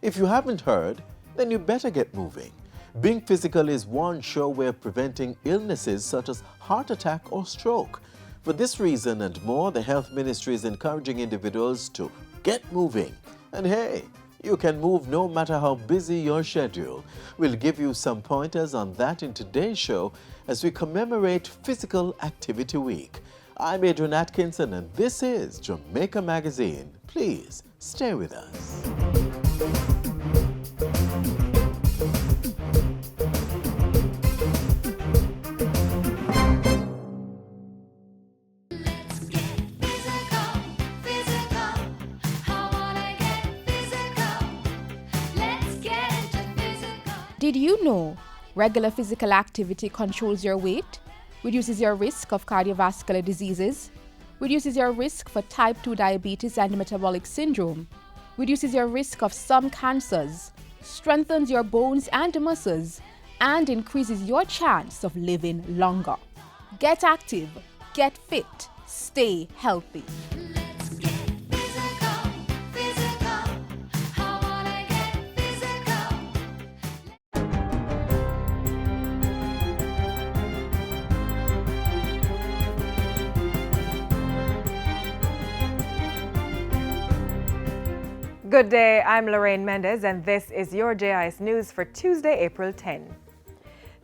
If you haven't heard, then you better get moving. Being Physical is one sure way of preventing illnesses such as heart attack or stroke. For this reason and more, the Health Ministry is encouraging individuals to get moving. And hey, you can move no matter how busy your schedule. We'll give you some pointers on that in today's show as we commemorate Physical Activity Week. I'm Adrian Atkinson and this is Jamaica Magazine. Please stay with us. Did you know regular physical activity controls your weight, reduces your risk of cardiovascular diseases, reduces your risk for type 2 diabetes and metabolic syndrome, reduces your risk of some cancers, strengthens your bones and muscles, and increases your chance of living longer? Get active, get fit, stay healthy. Good day, I'm Lorraine Mendez and this is your JIS News for Tuesday, April 10.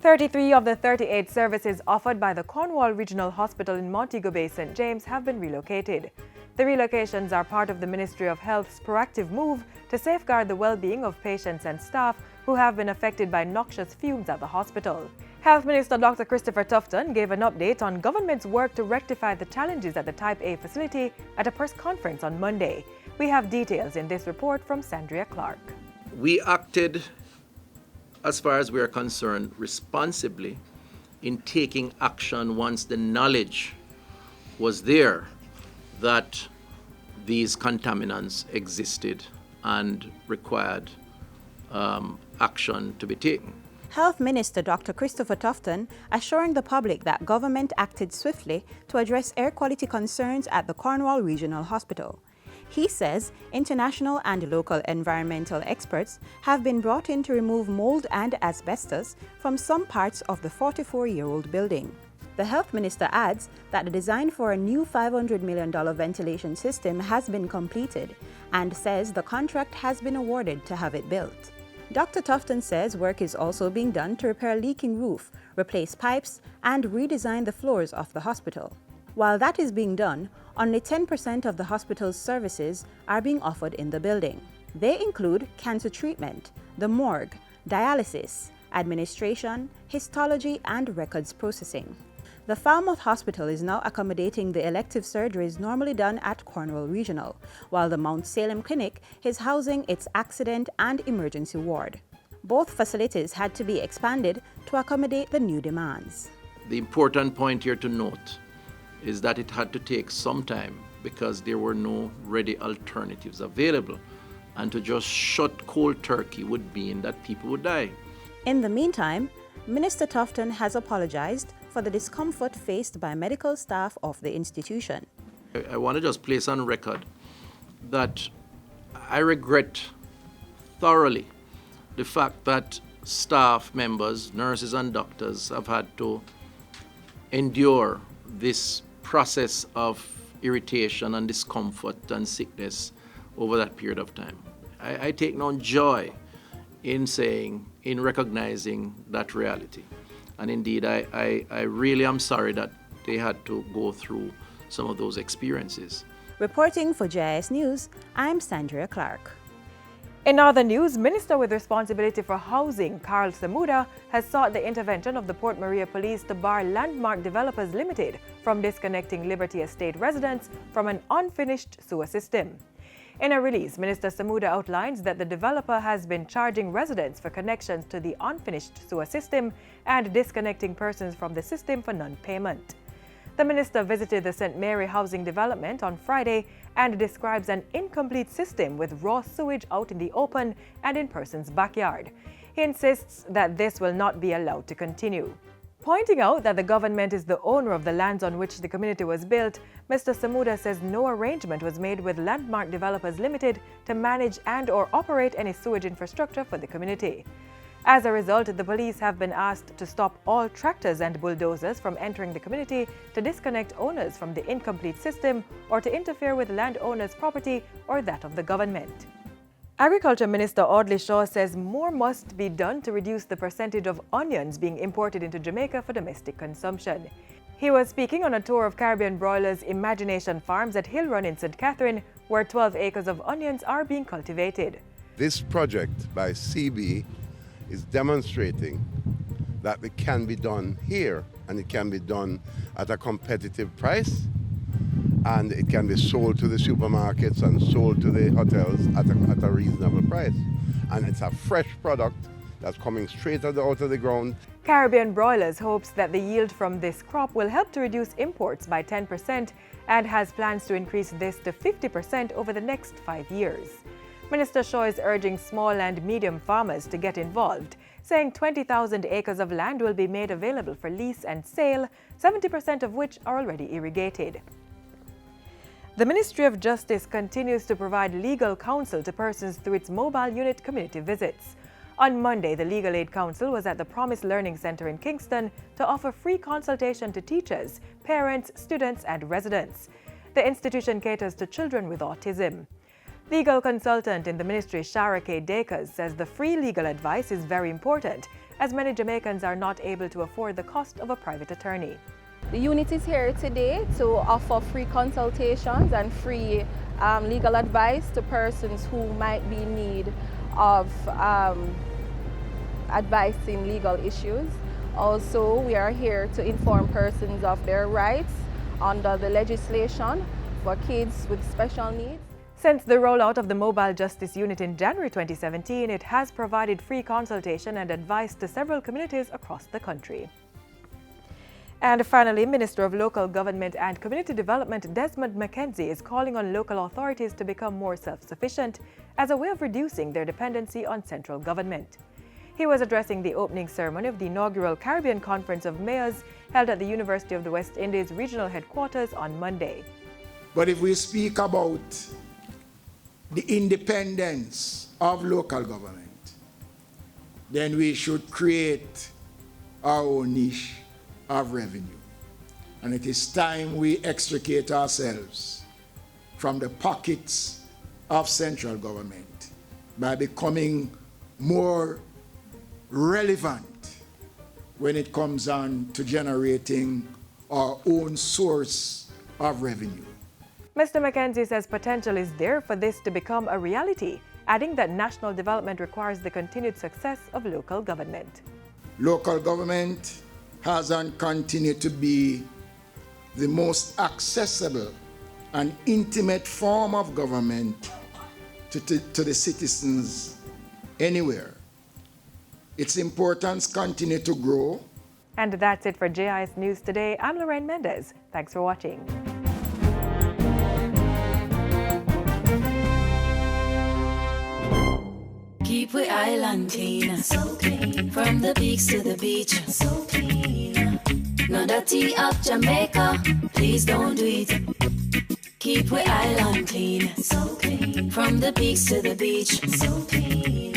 33 of the 38 services offered by the Cornwall Regional Hospital in Montego Bay, St. James have been relocated. The relocations are part of the Ministry of Health's proactive move to safeguard the well-being of patients and staff who have been affected by noxious fumes at the hospital. Health Minister Dr. Christopher Tufton gave an update on government's work to rectify the challenges at the Type A facility at a press conference on Monday. We have details in this report from Sandria Clark. We acted, as far as we are concerned, responsibly in taking action once the knowledge was there that these contaminants existed and required action to be taken. Health Minister Dr. Christopher Tufton assuring the public that government acted swiftly to address air quality concerns at the Cornwall Regional Hospital. He says international and local environmental experts have been brought in to remove mold and asbestos from some parts of the 44-year-old building. The health minister adds that the design for a new $500 million ventilation system has been completed and says the contract has been awarded to have it built. Dr. Tufton says work is also being done to repair a leaking roof, replace pipes, and redesign the floors of the hospital. While that is being done, only 10% of the hospital's services are being offered in the building. They include cancer treatment, the morgue, dialysis, administration, histology, and records processing. The Falmouth Hospital is now accommodating the elective surgeries normally done at Cornwall Regional, while the Mount Salem Clinic is housing its accident and emergency ward. Both facilities had to be expanded to accommodate the new demands. The important point here to note is that it had to take some time because there were no ready alternatives available, and to just shut cold turkey would mean that people would die. In the meantime, Minister Tufton has apologized for the discomfort faced by medical staff of the institution. I want to just place on record that I regret thoroughly the fact that staff members, nurses and doctors have had to endure this process of irritation and discomfort and sickness over that period of time. I take no joy in recognizing that reality. And indeed, I really am sorry that they had to go through some of those experiences. Reporting for JIS News, I'm Sandria Clark. In other news, Minister with responsibility for housing, Carl Samuda, has sought the intervention of the Port Maria Police to bar Landmark Developers Limited from disconnecting Liberty Estate residents from an unfinished sewer system. In a release, Minister Samuda outlines that the developer has been charging residents for connections to the unfinished sewer system and disconnecting persons from the system for non-payment. The minister visited the St. Mary housing development on Friday and describes an incomplete system with raw sewage out in the open and in persons' backyard. He insists that this will not be allowed to continue. Pointing out that the government is the owner of the lands on which the community was built, Mr. Samuda says no arrangement was made with Landmark Developers Limited to manage and/or operate any sewage infrastructure for the community. As a result, the police have been asked to stop all tractors and bulldozers from entering the community, to disconnect owners from the incomplete system, or to interfere with landowners' property or that of the government. Agriculture Minister Audley Shaw says more must be done to reduce the percentage of onions being imported into Jamaica for domestic consumption. He was speaking on a tour of Caribbean Broilers Imagination Farms at Hill Run in St. Catherine, where 12 acres of onions are being cultivated. This project by CB is demonstrating that it can be done here, and it can be done at a competitive price, and it can be sold to the supermarkets and sold to the hotels at a reasonable price. And it's a fresh product that's coming straight out of the ground. Caribbean Broilers hopes that the yield from this crop will help to reduce imports by 10% and has plans to increase this to 50% over the next 5 years. Minister Shaw is urging small and medium farmers to get involved, saying 20,000 acres of land will be made available for lease and sale, 70% of which are already irrigated. The Ministry of Justice continues to provide legal counsel to persons through its mobile unit community visits. On Monday, the Legal Aid Council was at the Promise Learning Center in Kingston to offer free consultation to teachers, parents, students, and residents. The institution caters to children with autism. Legal consultant in the ministry, Shara K. Dakers, says the free legal advice is very important, as many Jamaicans are not able to afford the cost of a private attorney. The unit is here today to offer free consultations and free legal advice to persons who might be in need of advice in legal issues. Also, we are here to inform persons of their rights under the legislation for kids with special needs. Since the rollout of the Mobile Justice Unit in January 2017, it has provided free consultation and advice to several communities across the country. And finally, Minister of Local Government and Community Development Desmond McKenzie is calling on local authorities to become more self-sufficient as a way of reducing their dependency on central government. He was addressing the opening ceremony of the inaugural Caribbean Conference of Mayors held at the University of the West Indies regional headquarters on Monday. But if we speak about the independence of local government, then we should create our own niche of revenue. And it is time we extricate ourselves from the pockets of central government by becoming more relevant when it comes on to generating our own source of revenue. Mr. McKenzie says potential is there for this to become a reality, adding that national development requires the continued success of local government. Local government has and continues to be the most accessible and intimate form of government to the citizens anywhere. Its importance continues to grow. And that's it for JIS News today. I'm Lorraine Mendez. Thanks for watching. Keep we island clean, so clean. From the peaks to the beach, so clean. No dirty up Jamaica, please don't do it. Keep we island clean, so clean. From the peaks to the beach, so clean.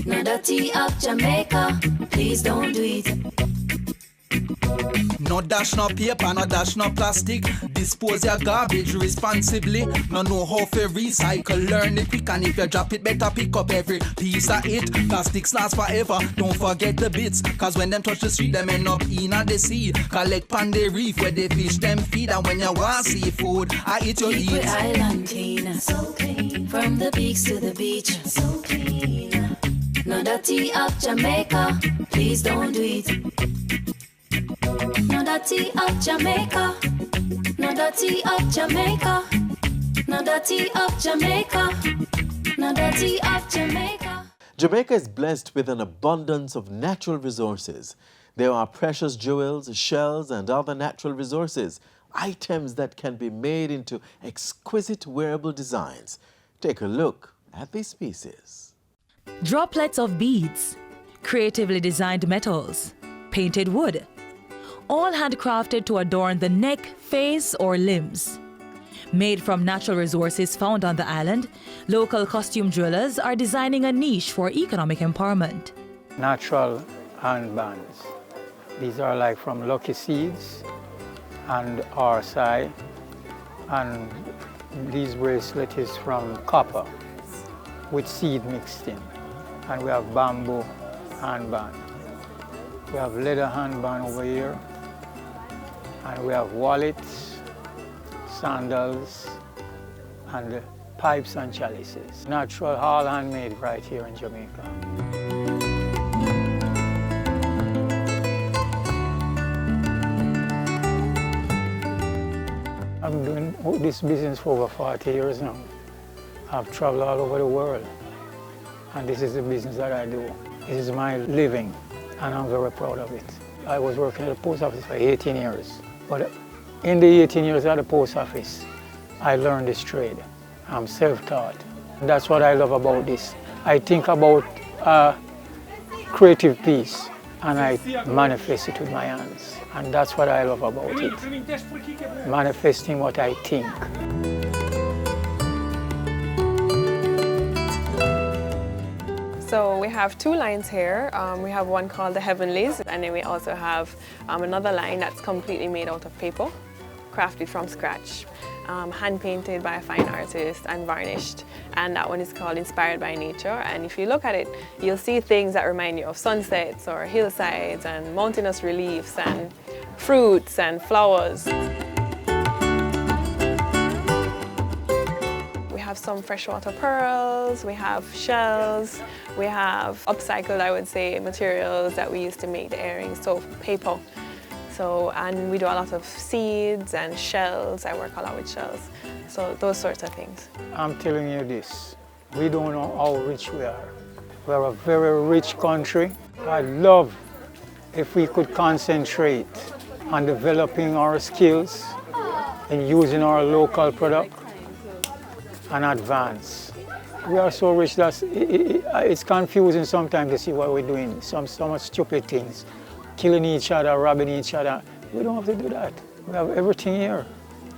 No dirty up Jamaica, please don't do it. No dash, no paper, no dash, no plastic. Dispose your garbage responsibly. No know how to recycle, learn it quick. And if you drop it, better pick up every piece of it. Plastics last forever, don't forget the bits. Cause when them touch the street, them end up in the sea. Collect pan the reef where they fish them feed. And when you want seafood, I eat your eat. Keep the island clean, so clean. From the peaks to the beach, so clean. No dirty up Jamaica, please don't do it. No dirty up Jamaica, no dirty up Jamaica, no dirty up Jamaica, no dirty up Jamaica. Jamaica is blessed with an abundance of natural resources. There are precious jewels, shells, and other natural resources, items that can be made into exquisite wearable designs. Take a look at these pieces. Droplets of beads, creatively designed metals, painted wood, all handcrafted to adorn the neck, face, or limbs. Made from natural resources found on the island, local costume jewelers are designing a niche for economic empowerment. Natural handbands. These are like from lucky seeds and RSI, and these bracelet is from copper with seed mixed in. And we have bamboo handband. We have leather handband over here, and we have wallets, sandals, and pipes and chalices. Natural, all handmade right here in Jamaica. I'm doing this business for over 40 years now. I've traveled all over the world, and this is the business that I do. This is my living, and I'm very proud of it. I was working at the post office for 18 years, but in the 18 years at the post office, I learned this trade. I'm self-taught. That's what I love about this. I think about a creative piece, and I manifest it with my hands. And that's what I love about it, manifesting what I think. So we have two lines here. We have one called the Heavenlies, and then we also have another line that's completely made out of paper, crafted from scratch, hand-painted by a fine artist and varnished. And that one is called Inspired by Nature. And if you look at it, you'll see things that remind you of sunsets or hillsides and mountainous reliefs and fruits and flowers. We have some freshwater pearls, we have shells, we have upcycled, I would say, materials that we use to make the earrings, so paper. So, and we do a lot of seeds and shells. I work a lot with shells. So those sorts of things. I'm telling you this, we don't know how rich we are. We're a very rich country. I'd love if we could concentrate on developing our skills and using our local product and advance. We are so rich that it's confusing sometimes to see what we're doing, so much stupid things. Killing each other, robbing each other. We don't have to do that. We have everything here.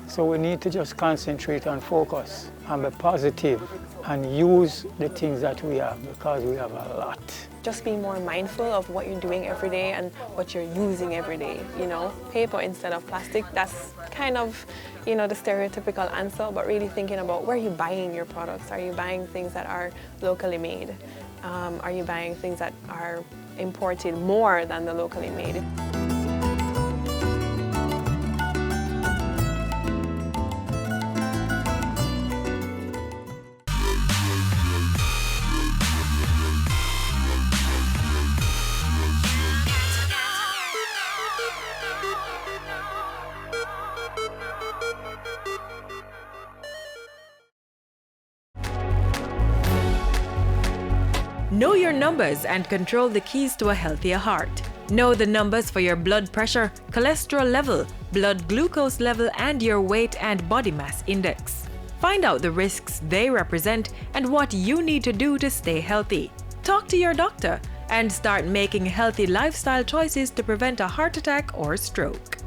So we need to just concentrate and focus and be positive and use the things that we have, because we have a lot. Just be more mindful of what you're doing every day and what you're using every day, you know. Paper instead of plastic, that's kind of, you know, the stereotypical answer, but really thinking about where you're buying your products. Are you buying things that are locally made? Are you buying things that are imported more than the locally made? Know your numbers and control the keys to a healthier heart. Know the numbers for your blood pressure, cholesterol level, blood glucose level, and your weight and body mass index. Find out the risks they represent and what you need to do to stay healthy. Talk to your doctor and start making healthy lifestyle choices to prevent a heart attack or stroke.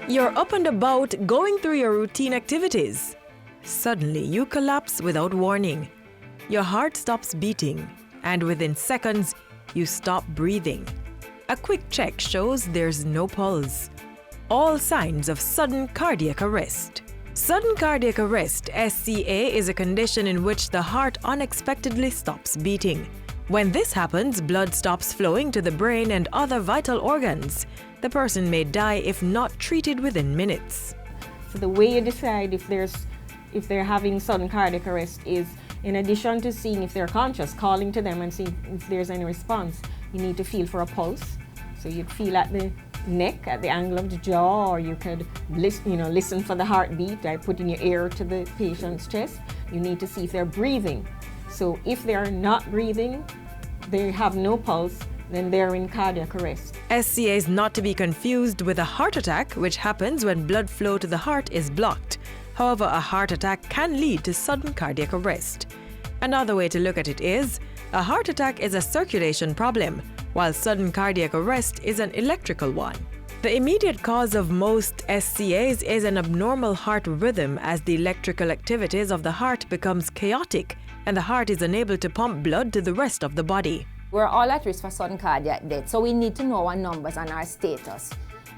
You're up and about, going through your routine activities. Suddenly, you collapse without warning. Your heart stops beating, and within seconds, you stop breathing. A quick check shows there's no pulse. All signs of sudden cardiac arrest. Sudden cardiac arrest, SCA, is a condition in which the heart unexpectedly stops beating. When this happens, blood stops flowing to the brain and other vital organs. The person may die if not treated within minutes. So the way you decide if they're having sudden cardiac arrest is, in addition to seeing if they're conscious, calling to them and seeing if there's any response, you need to feel for a pulse. So you'd feel at the neck at the angle of the jaw, or you could listen for the heartbeat by putting your ear to the patient's chest. You need to see if they're breathing. So if they are not breathing, they have no pulse, then they're in cardiac arrest. SCA is not to be confused with a heart attack, which happens when blood flow to the heart is blocked. However, a heart attack can lead to sudden cardiac arrest. Another way to look at it is, a heart attack is a circulation problem, while sudden cardiac arrest is an electrical one. The immediate cause of most SCAs is an abnormal heart rhythm as the electrical activities of the heart becomes chaotic and the heart is unable to pump blood to the rest of the body. We're all at risk for sudden cardiac death, so we need to know our numbers and our status.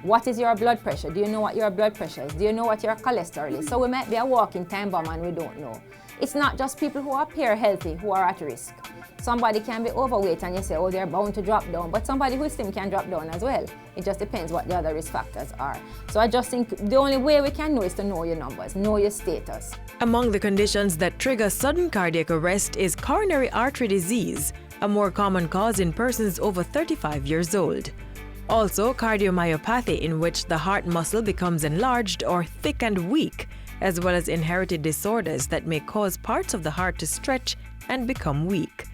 What is your blood pressure? Do you know what your blood pressure is? Do you know what your cholesterol is? So we might be a walking time bomb and we don't know. It's not just people who appear healthy who are at risk. Somebody can be overweight and you say, oh, they're bound to drop down, but somebody who is slim can drop down as well. It just depends what the other risk factors are. So I just think the only way we can know is to know your numbers, know your status. Among the conditions that trigger sudden cardiac arrest is coronary artery disease, a more common cause in persons over 35 years old. Also, cardiomyopathy, in which the heart muscle becomes enlarged or thick and weak, as well as inherited disorders that may cause parts of the heart to stretch and become weak.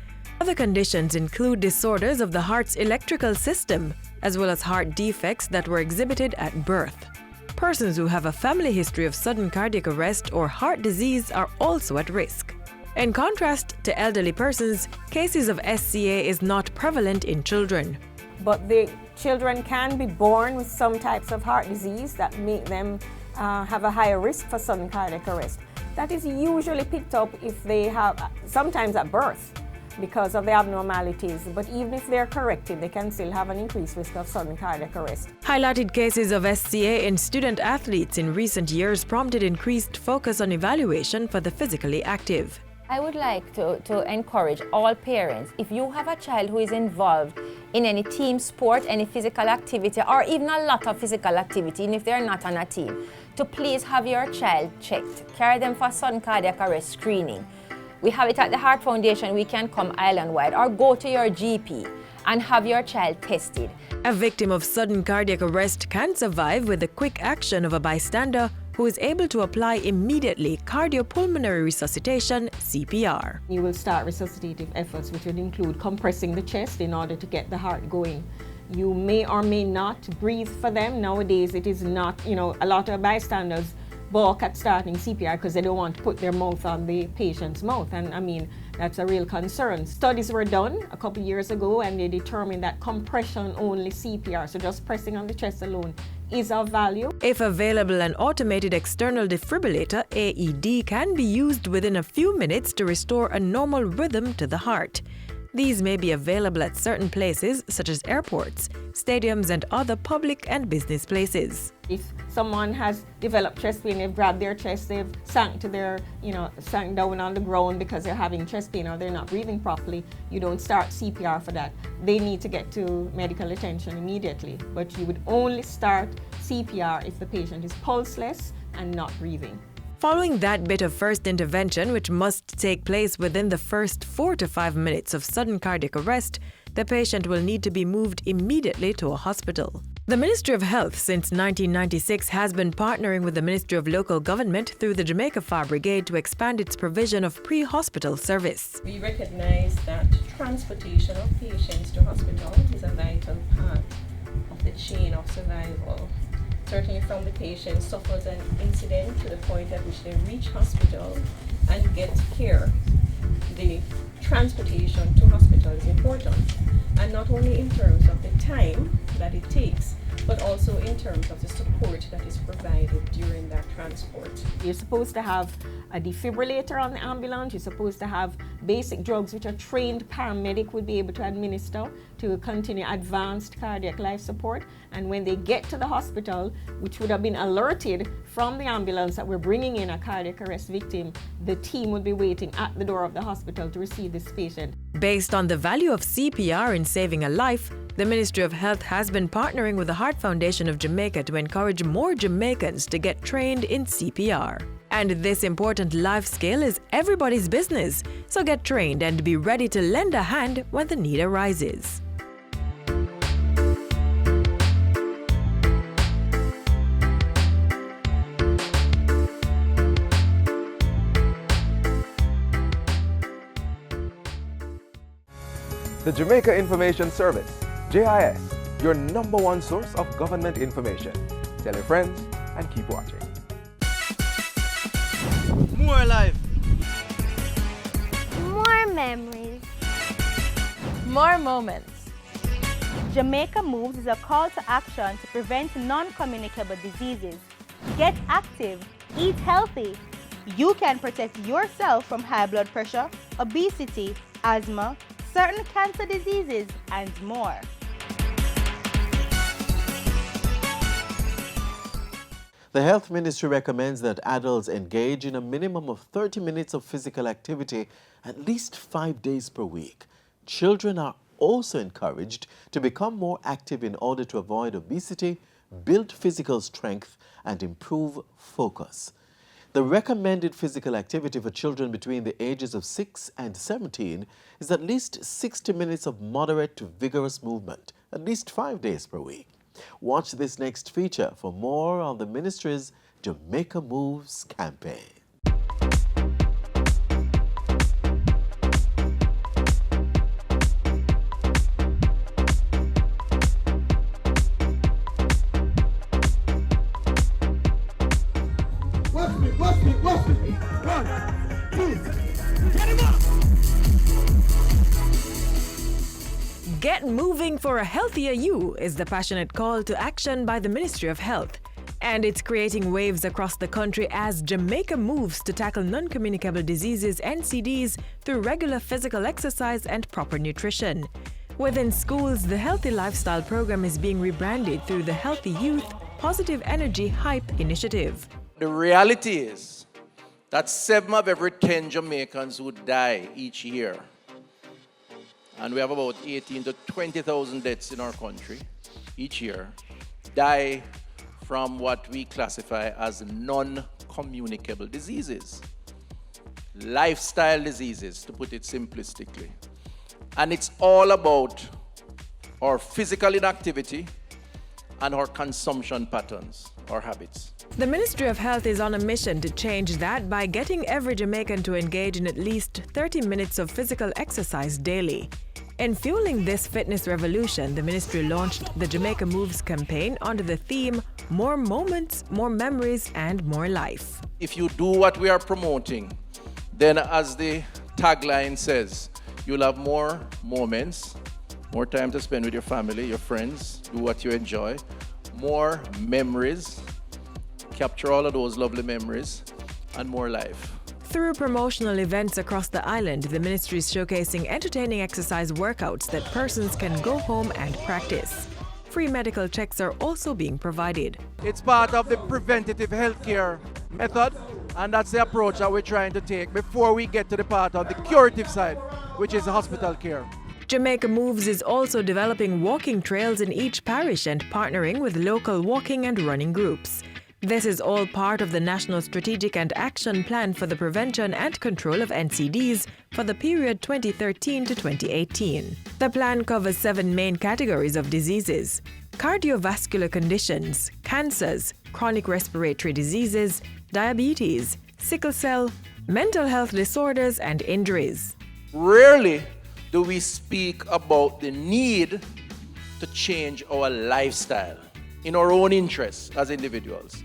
Other conditions include disorders of the heart's electrical system, as well as heart defects that were exhibited at birth. Persons who have a family history of sudden cardiac arrest or heart disease are also at risk. In contrast to elderly persons, cases of SCA is not prevalent in children. But the children can be born with some types of heart disease that make them have a higher risk for sudden cardiac arrest. That is usually picked up if they have, sometimes at birth, because of the abnormalities. But even if they're corrected, they can still have an increased risk of sudden cardiac arrest. Highlighted cases of SCA in student athletes in recent years prompted increased focus on evaluation for the physically active. I would like to encourage all parents, if you have a child who is involved in any team sport, any physical activity, or even a lot of physical activity, even if they're not on a team, to please have your child checked. Carry them for sudden cardiac arrest screening. We have it at the Heart Foundation. We can come island-wide, or go to your GP and have your child tested. A victim of sudden cardiac arrest can survive with the quick action of a bystander who is able to apply immediately cardiopulmonary resuscitation, CPR. You will start resuscitative efforts, which would include compressing the chest in order to get the heart going. You may or may not breathe for them. Nowadays, it is not, a lot of bystanders balk at starting CPR because they don't want to put their mouth on the patient's mouth. And that's a real concern. Studies were done a couple of years ago and they determined that compression-only CPR, so just pressing on the chest alone, is of value. If available, an automated external defibrillator, AED, can be used within a few minutes to restore a normal rhythm to the heart. These may be available at certain places such as airports, stadiums, and other public and business places. If someone has developed chest pain, they've grabbed their chest, they've sank down on the ground because they're having chest pain or they're not breathing properly, you don't start CPR for that. They need to get to medical attention immediately. But you would only start CPR if the patient is pulseless and not breathing. Following that bit of first intervention, which must take place within the first 4 to 5 minutes of sudden cardiac arrest, the patient will need to be moved immediately to a hospital. The Ministry of Health since 1996 has been partnering with the Ministry of Local Government through the Jamaica Fire Brigade to expand its provision of pre-hospital service. We recognize that transportation of patients to hospital is a vital part of the chain of survival. Certainly from the patient suffers an incident to the point at which they reach hospital and get care. The transportation to hospital is important, and not only in terms of the time that it takes, but also in terms of the support that is provided during that transport. You're supposed to have a defibrillator on the ambulance. You're supposed to have basic drugs which a trained paramedic would be able to administer to continue advanced cardiac life support. And when they get to the hospital, which would have been alerted from the ambulance that we're bringing in a cardiac arrest victim, the team would be waiting at the door of the hospital to receive this patient. Based on the value of CPR in saving a life, the Ministry of Health has been partnering with the Heart Foundation of Jamaica to encourage more Jamaicans to get trained in CPR. And this important life skill is everybody's business, so get trained and be ready to lend a hand when the need arises. The Jamaica Information Service, JIS, your #1 source of government information. Tell your friends and keep watching. More life. More memories. More moments. Jamaica Moves is a call to action to prevent non-communicable diseases. Get active, eat healthy. You can protect yourself from high blood pressure, obesity, asthma, certain cancer diseases, and more. The Health Ministry recommends that adults engage in a minimum of 30 minutes of physical activity at least 5 days per week. Children are also encouraged to become more active in order to avoid obesity, build physical strength, and improve focus. The recommended physical activity for children between the ages of 6 and 17 is at least 60 minutes of moderate to vigorous movement, at least 5 days per week. Watch this next feature for more on the Ministry's Jamaica Moves campaign. Get moving for a healthier you is the passionate call to action by the Ministry of Health. And it's creating waves across the country as Jamaica moves to tackle non-communicable diseases (NCDs) through regular physical exercise and proper nutrition. Within schools, the Healthy Lifestyle program is being rebranded through the Healthy Youth Positive Energy Hype initiative. The reality is that 7 of every 10 Jamaicans who die each year, and we have about 18 to 20,000 deaths in our country each year, die from what we classify as non-communicable diseases. Lifestyle diseases, to put it simplistically. And it's all about our physical inactivity and our consumption patterns, our habits. The Ministry of Health is on a mission to change that by getting every Jamaican to engage in at least 30 minutes of physical exercise daily. In fueling this fitness revolution, the ministry launched the Jamaica Moves campaign under the theme, More Moments, More Memories, and More Life. If you do what we are promoting, then as the tagline says, you'll have more moments, more time to spend with your family, your friends, do what you enjoy, more memories, capture all of those lovely memories, and more life. Through promotional events across the island, the ministry is showcasing entertaining exercise workouts that persons can go home and practice. Free medical checks are also being provided. It's part of the preventative healthcare method, and that's the approach that we're trying to take before we get to the part of the curative side, which is hospital care. Jamaica Moves is also developing walking trails in each parish and partnering with local walking and running groups. This is all part of the National Strategic and Action Plan for the Prevention and Control of NCDs for the period 2013 to 2018. The plan covers 7 main categories of diseases: cardiovascular conditions, cancers, chronic respiratory diseases, diabetes, sickle cell, mental health disorders, and injuries. Rarely do we speak about the need to change our lifestyle in our own interests as individuals.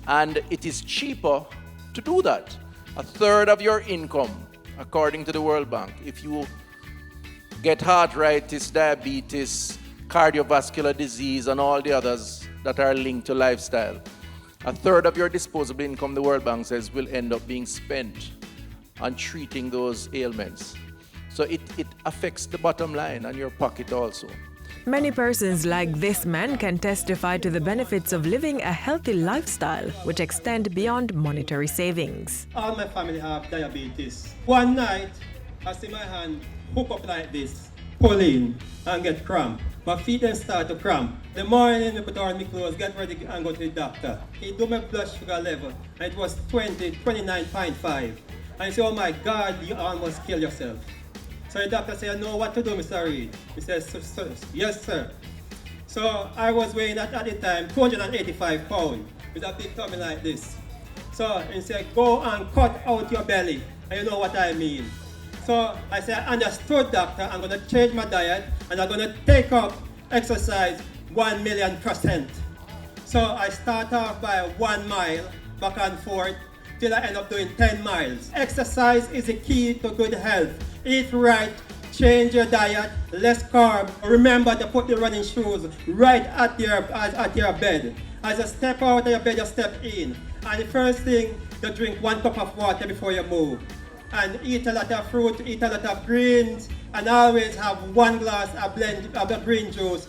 And it is cheaper to do that. 1/3 of your income, according to the World Bank, if you get arthritis, diabetes, cardiovascular disease, and all the others that are linked to lifestyle, 1/3 of your disposable income, the World Bank says, will end up being spent on treating those ailments. So it affects the bottom line and your pocket also. Many persons like this man can testify to the benefits of living a healthy lifestyle, which extend beyond monetary savings. All my family have diabetes. One night, I see my hand hook up like this, pull in and get cramp. My feet then start to cramp. The morning, I put on my clothes, get ready and go to the doctor. He do my blood sugar level, and it was 29.5. And he said, oh my God, you almost kill yourself. So the doctor said, I know what to do, Mr. Reed. He says, yes, sir. So I was weighing at the time 285 pounds with a big tummy like this. So he said, go and cut out your belly. And you know what I mean. So I said, I understood, doctor, I'm going to change my diet and I'm going to take up exercise 1,000,000%. So I start off by 1 mile back and forth till I end up doing 10 miles. Exercise is the key to good health. Eat right, change your diet, less carb. Remember to put the running shoes right at your bed. As you step out of your bed, you step in. And the first thing, you drink 1 cup of water before you move. And eat a lot of fruit, eat a lot of greens, and always have 1 glass of the green juice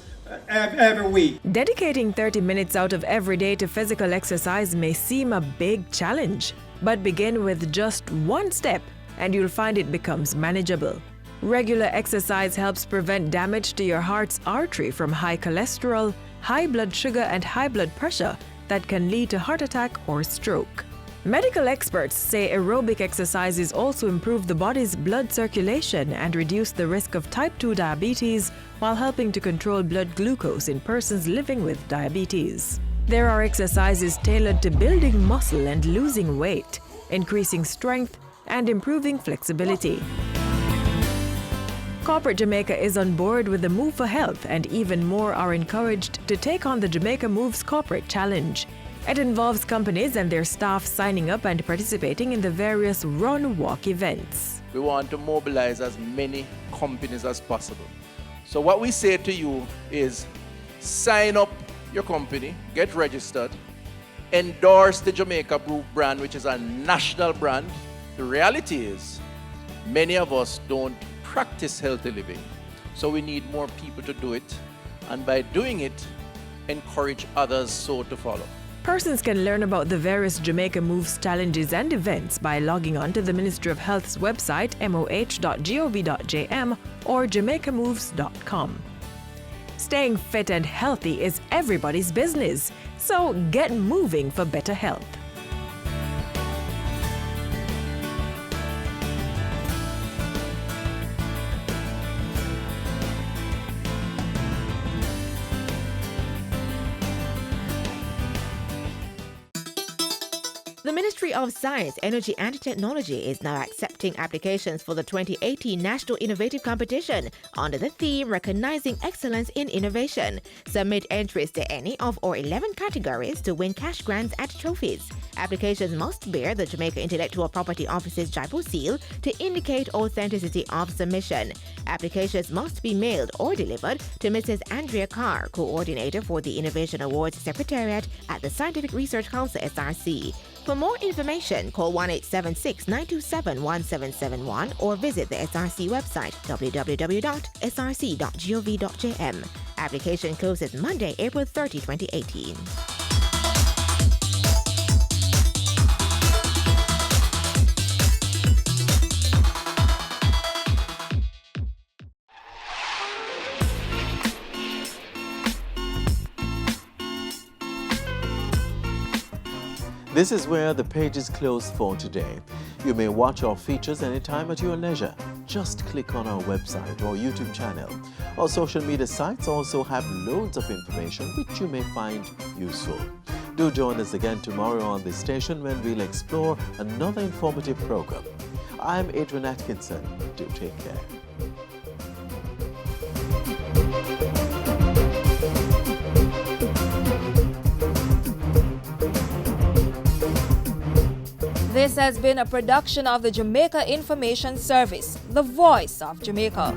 every week. Dedicating 30 minutes out of every day to physical exercise may seem a big challenge, but begin with just 1 step and you'll find it becomes manageable. Regular exercise helps prevent damage to your heart's artery from high cholesterol, high blood sugar, and high blood pressure that can lead to heart attack or stroke. Medical experts say aerobic exercises also improve the body's blood circulation and reduce the risk of type 2 diabetes while helping to control blood glucose in persons living with diabetes. There are exercises tailored to building muscle and losing weight, increasing strength, and improving flexibility. Corporate Jamaica is on board with the Move for Health, and even more are encouraged to take on the Jamaica Moves Corporate Challenge. It involves companies and their staff signing up and participating in the various run-walk events. We want to mobilize as many companies as possible. So what we say to you is sign up your company, get registered, endorse the Jamaica Moves brand, which is a national brand. The reality is many of us don't practice healthy living. So we need more people to do it. And by doing it, encourage others so to follow. Persons can learn about the various Jamaica Moves challenges and events by logging on to the Ministry of Health's website moh.gov.jm or jamaicamoves.com. Staying fit and healthy is everybody's business, so get moving for better health. The Ministry of Science, Energy and Technology is now accepting applications for the 2018 National Innovative Competition under the theme Recognizing Excellence in Innovation. Submit entries to any of our 11 categories to win cash grants and trophies. Applications must bear the Jamaica Intellectual Property Office's JIPO seal to indicate authenticity of submission. Applications must be mailed or delivered to Mrs. Andrea Carr, Coordinator for the Innovation Awards Secretariat at the Scientific Research Council, SRC. For more information, call 1-876-927-1771 or visit the SRC website, www.src.gov.jm. Application closes Monday, April 30, 2018. This is where the pages close for today. You may watch our features anytime at your leisure. Just click on our website or YouTube channel. Our social media sites also have loads of information which you may find useful. Do join us again tomorrow on this station when we'll explore another informative program. I'm Adrian Atkinson. Do take care. This has been a production of the Jamaica Information Service, the voice of Jamaica.